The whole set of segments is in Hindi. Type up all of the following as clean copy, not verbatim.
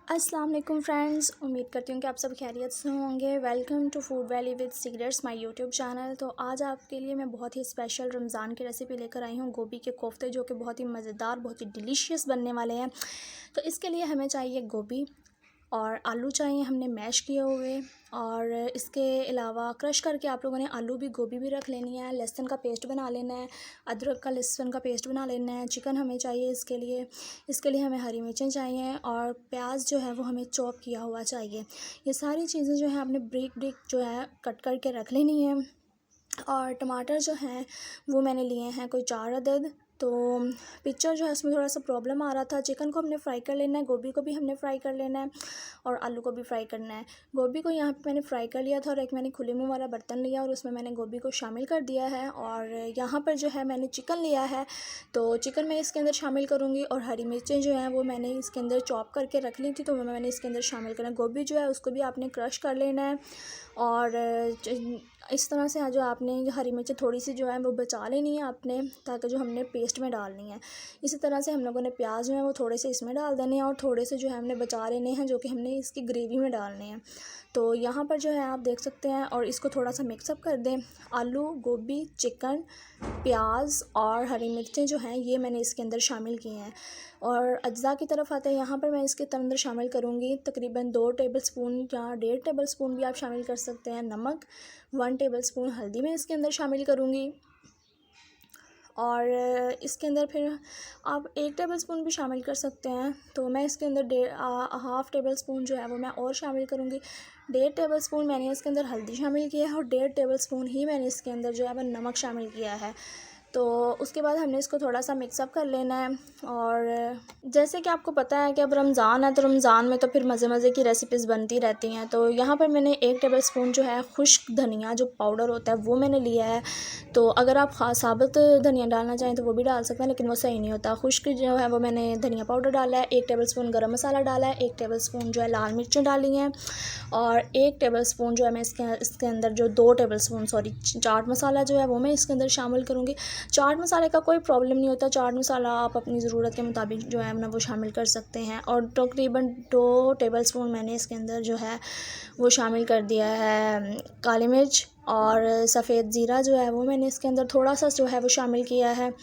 अस्सलाम वालेकुम फ्रेंड्स, उम्मीद करती हूँ कि आप सब खैरियत से होंगे। Welcome to Food Valley with secrets my YouTube channel. तो आज आपके लिए मैं बहुत ही स्पेशल रमज़ान की रेसिपी लेकर आई हूँ, गोभी के कोफ्ते, जो कि बहुत ही मज़ेदार, बहुत ही डिलीशियस बनने वाले हैं। तो इसके लिए हमें चाहिए गोभी और आलू चाहिए, हमने मैश किए हुए, और इसके अलावा क्रश करके आप लोगों ने आलू भी गोभी भी रख लेनी है। लहसुन का पेस्ट बना लेना है, अदरक का लहसुन का पेस्ट बना लेना है। चिकन हमें चाहिए इसके लिए हमें हरी मिर्चें चाहिए, और प्याज जो है वो हमें चॉप किया हुआ चाहिए। ये सारी चीज़ें जो है आपने ब्रिक ब्रिक जो है कट करके रख लेनी है। और टमाटर जो हैं वो मैंने लिए हैं कोई 4 अदद। तो पिक्चर जो है उसमें थोड़ा सा प्रॉब्लम आ रहा था। चिकन को हमने फ्राई कर लेना है, गोभी को भी हमने फ्राई कर लेना है, और आलू को भी फ्राई करना है। गोभी को यहाँ पे मैंने फ्राई कर लिया था, और एक मैंने खुले मुँह वाला बर्तन लिया और उसमें मैंने गोभी को शामिल कर दिया है। और यहाँ पर जो है मैंने चिकन लिया है, तो चिकन मैं इसके अंदर शामिल करूँगी, और हरी मिर्चें जो हैं वो मैंने इसके अंदर चॉप करके रख ली थी, तो वो मैंने इसके अंदर शामिल करना है। गोभी जो है उसको भी आपने क्रश कर लेना है, और इस तरह से जो आपने हरी मिर्चें थोड़ी सी जो है वो बचा लेनी है आपने, ताकि जो हमने पेस्ट में डालनी है। इसी तरह से हम लोगों ने प्याज जो है वो थोड़े से इसमें डाल देने हैं, और थोड़े से जो है हमने बचा लेने हैं, जो कि हमने इसकी ग्रेवी में डालने हैं। तो यहाँ पर जो है आप देख सकते हैं, और इसको थोड़ा सा मिक्सअप कर दें। आलू, गोभी, चिकन, प्याज और हरी मिर्चें जो हैं ये मैंने इसके अंदर शामिल किए हैं। और अज्जा की तरफ आते हैं, यहाँ पर मैं इसके अंदर शामिल करूँगी तकरीबन 2 टेबलस्पून या 1.5 टेबलस्पून भी आप शामिल कर सकते हैं नमक, 1 टेबलस्पून हल्दी मैं इसके अंदर शामिल करूँगी, और इसके अंदर फिर आप 1 टेबलस्पून भी शामिल कर सकते हैं। तो मैं इसके अंदर हाफ़ टेबलस्पून जो है वो मैं और शामिल करूँगी। 1.5 टेबलस्पून मैंने इसके अंदर हल्दी शामिल किया है, और 1.5 टेबलस्पून ही मैंने इसके अंदर जो है वो नमक शामिल किया है। तो उसके बाद हमने इसको थोड़ा सा मिक्सअप कर लेना है। और जैसे कि आपको पता है कि अब रमज़ान है, तो रमज़ान में तो फिर मज़े मज़े की रेसिपीज़ बनती रहती हैं। तो यहाँ पर मैंने 1 टेबलस्पून जो है खुश्क धनिया जो पाउडर होता है वो मैंने लिया है। तो अगर आप साबुत धनिया डालना चाहें तो वो भी डाल सकते हैं, लेकिन वो सही नहीं होता। खुश्क जो है वो मैंने धनिया पाउडर डाला है, 1 टेबलस्पून गरम मसाला डाला है, 1 टेबलस्पून जो है लाल मिर्चें डाली हैं, और 1 टेबलस्पून जो है मैं इसके अंदर जो 2 टेबलस्पून चाट मसाला जो है वो मैं इसके अंदर शामिल करूँगी। चाट मसाले का कोई प्रॉब्लम नहीं होता, चाट मसाला आप अपनी ज़रूरत के मुताबिक जो है ना वो शामिल कर सकते हैं। और तकरीबन 2 टेबलस्पून मैंने इसके अंदर जो है वो शामिल कर दिया है काली मिर्च, और सफ़ेद ज़ीरा जो है वो मैंने इसके अंदर थोड़ा सा जो है वो शामिल किया है।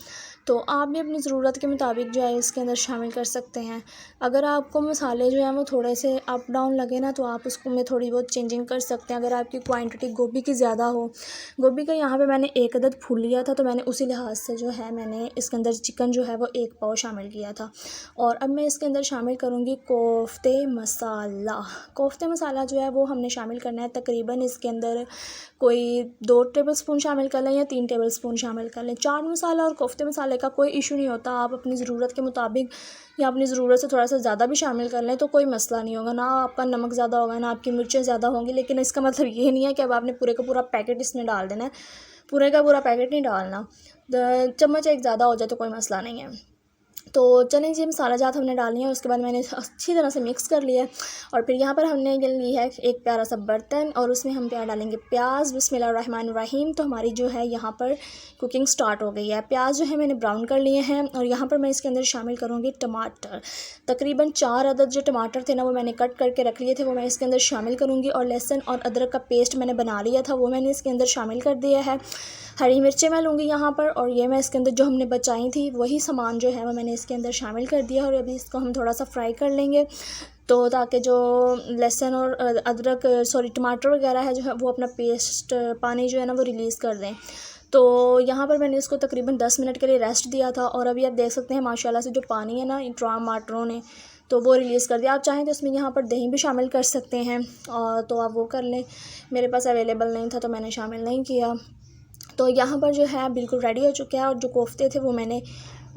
तो आप भी अपनी ज़रूरत के मुताबिक जो है इसके अंदर शामिल कर सकते हैं। अगर आपको मसाले जो हैं वो थोड़े से अप डाउन लगे ना, तो आप उसको में थोड़ी बहुत चेंजिंग कर सकते हैं। अगर आपकी क्वांटिटी गोभी की ज़्यादा हो, गोभी का यहाँ पे मैंने 1 अदद फूल लिया था, तो मैंने उसी लिहाज से जो है मैंने इसके अंदर चिकन जो है वो 1 पाव शामिल किया था। और अब मैं इसके अंदर शामिल करूँगी कोफ्ते मसाला। कोफ्ते मसाला जो है वो हमने शामिल करना है, तकरीबन इसके अंदर कोई 2 टेबलस्पून शामिल कर लें या 3 टेबलस्पून शामिल कर लें। चाट मसाला और कोफ्ते मसाले का कोई इशू नहीं होता, आप अपनी ज़रूरत के मुताबिक या अपनी ज़रूरत से थोड़ा सा ज़्यादा भी शामिल कर लें तो कोई मसला नहीं होगा। ना आपका नमक ज़्यादा होगा, ना आपकी मिर्चें ज़्यादा होंगी, लेकिन इसका मतलब ये नहीं है कि अब आपने पूरे का पूरा पैकेट इसमें डाल देना है। पूरे का पूरा पैकेट नहीं डालना, चम्मच 1 ज़्यादा हो जाए तो कोई मसला नहीं है। तो चलें जी, मसाला जात हमने डाल लिया, उसके बाद मैंने अच्छी तरह से मिक्स कर लिया है। और फिर यहाँ पर हमने ये ली है एक प्यारा सा बर्तन, और उसमें हम क्या डालेंगे, प्याज। बिस्मिल्लाहिर्रहमानिर्रहीम। तो हमारी जो है यहाँ पर कुकिंग स्टार्ट हो गई है। प्याज जो है मैंने ब्राउन कर लिए हैं, और यहाँ पर मैं इसके अंदर शामिल करूँगी टमाटर। तकरीबन 4 अदद जो टमाटर थे ना वो मैंने कट करके रख लिए थे, वो मैं इसके अंदर शामिल करूँगी। और लहसुन और अदरक का पेस्ट मैंने बना लिया था, वो मैंने इसके अंदर शामिल कर दिया है। हरी मिर्चें मैं लूँगी यहाँ पर, और ये मैं इसके अंदर जो हमने बचाई थी वही सामान जो है वो मैंने इसके अंदर शामिल कर दिया। और अभी इसको हम थोड़ा सा फ्राई कर लेंगे, तो ताकि जो लहसुन और टमाटर वगैरह है जो है वो अपना पेस्ट पानी जो है ना वो रिलीज़ कर दें। तो यहाँ पर मैंने इसको तकरीबन 10 मिनट के लिए रेस्ट दिया था, और अभी आप देख सकते हैं माशाल्लाह से जो पानी है ना इन टमाटरों ने तो वो रिलीज़ कर दिया। आप चाहें तो इसमें यहाँ पर दही भी शामिल कर सकते हैं, और तो आप वो कर लें। मेरे पास अवेलेबल नहीं था तो मैंने शामिल नहीं किया। तो यहाँ पर जो है बिल्कुल रेडी हो चुका है, और जो कोफ्ते थे वो मैंने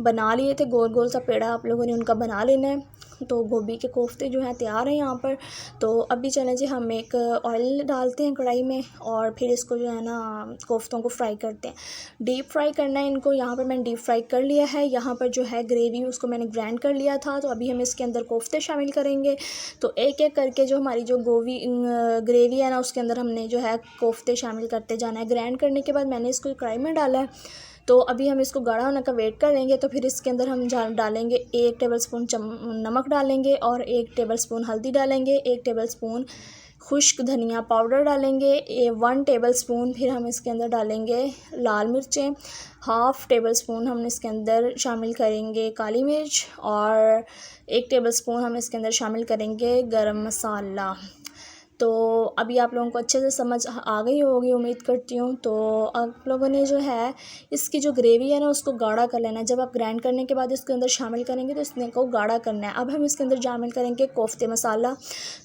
बना लिए थे, गोल गोल सा पेड़ा आप लोगों ने उनका बना लेना है। तो गोभी के कोफ्ते जो हैं तैयार हैं यहाँ पर। तो अभी चलें जी, हम एक ऑयल डालते हैं कढ़ाई में, और फिर इसको जो है ना कोफ्तों को फ्राई करते हैं। डीप फ्राई करना है इनको। यहाँ पर मैंने डीप फ्राई कर लिया है। यहाँ पर जो है ग्रेवी उसको मैंने ग्राइंड कर लिया था, तो अभी हम इसके अंदर कोफ्ते शामिल करेंगे। तो एक एक करके जो हमारी जो ग्रेवी है ना उसके अंदर हमने जो है कोफ्ते शामिल करते जाना है। ग्राइंड करने के बाद मैंने इसको कढ़ाई में डाला है। तो अभी हम इसको गाढ़ा होने का वेट करेंगे। तो फिर इसके अंदर हम डालेंगे 1 टेबलस्पून नमक डालेंगे और 1 टेबलस्पून हल्दी डालेंगे, 1 टेबलस्पून खुश्क धनिया पाउडर डालेंगे, 1 टेबलस्पून फिर हम इसके अंदर डालेंगे लाल मिर्चें, 1/2 टेबलस्पून हम इसके अंदर शामिल करेंगे काली मिर्च और 1 टेबलस्पून हम इसके अंदर शामिल करेंगे गरम मसाला। तो अभी आप लोगों को अच्छे से समझ आ गई होगी उम्मीद करती हूँ। तो आप लोगों ने जो है इसकी जो ग्रेवी है ना उसको गाढ़ा कर लेना है। जब आप ग्राइंड करने के बाद इसके अंदर शामिल करेंगे तो इसको गाढ़ा करना है। अब हम इसके अंदर शामिल करेंगे कोफ्ते मसाला,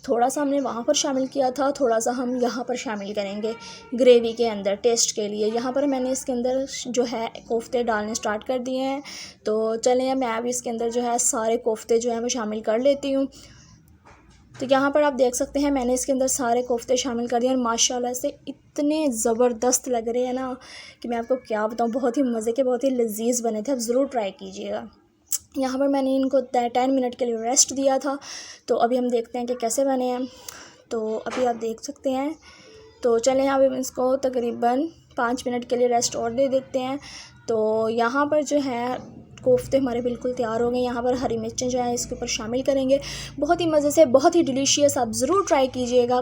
थोड़ा सा हमने वहाँ पर शामिल किया था, थोड़ा सा हम यहाँ पर शामिल करेंगे ग्रेवी के अंदर टेस्ट के लिए। यहाँ पर मैंने इसके अंदर जो है कोफ्ते डालने स्टार्ट कर दिए हैं। तो चलें मैं अभी इसके अंदर जो है सारे कोफ्ते जो हैं वो शामिल कर लेती हूँ। तो यहाँ पर आप देख सकते हैं मैंने इसके अंदर सारे कोफ्ते शामिल कर दिए और माशाल्लाह से इतने ज़बरदस्त लग रहे हैं ना कि मैं आपको क्या बताऊँ, बहुत ही मज़े के, बहुत ही लजीज बने थे। आप ज़रूर ट्राई कीजिएगा। यहाँ पर मैंने इनको 10 मिनट के लिए रेस्ट दिया था। तो अभी हम देखते हैं कि कैसे बने हैं। तो अभी आप देख सकते हैं। तो चलें अभी हम इसको तकरीबन 5 मिनट के लिए रेस्ट और दे देते हैं। तो यहाँ पर जो है कोफ्ते हमारे बिल्कुल तैयार हो गए। यहाँ पर हरी मिर्चें जो हैं इसके ऊपर शामिल करेंगे। बहुत ही मज़े से, बहुत ही डिलीशियस, आप ज़रूर ट्राई कीजिएगा।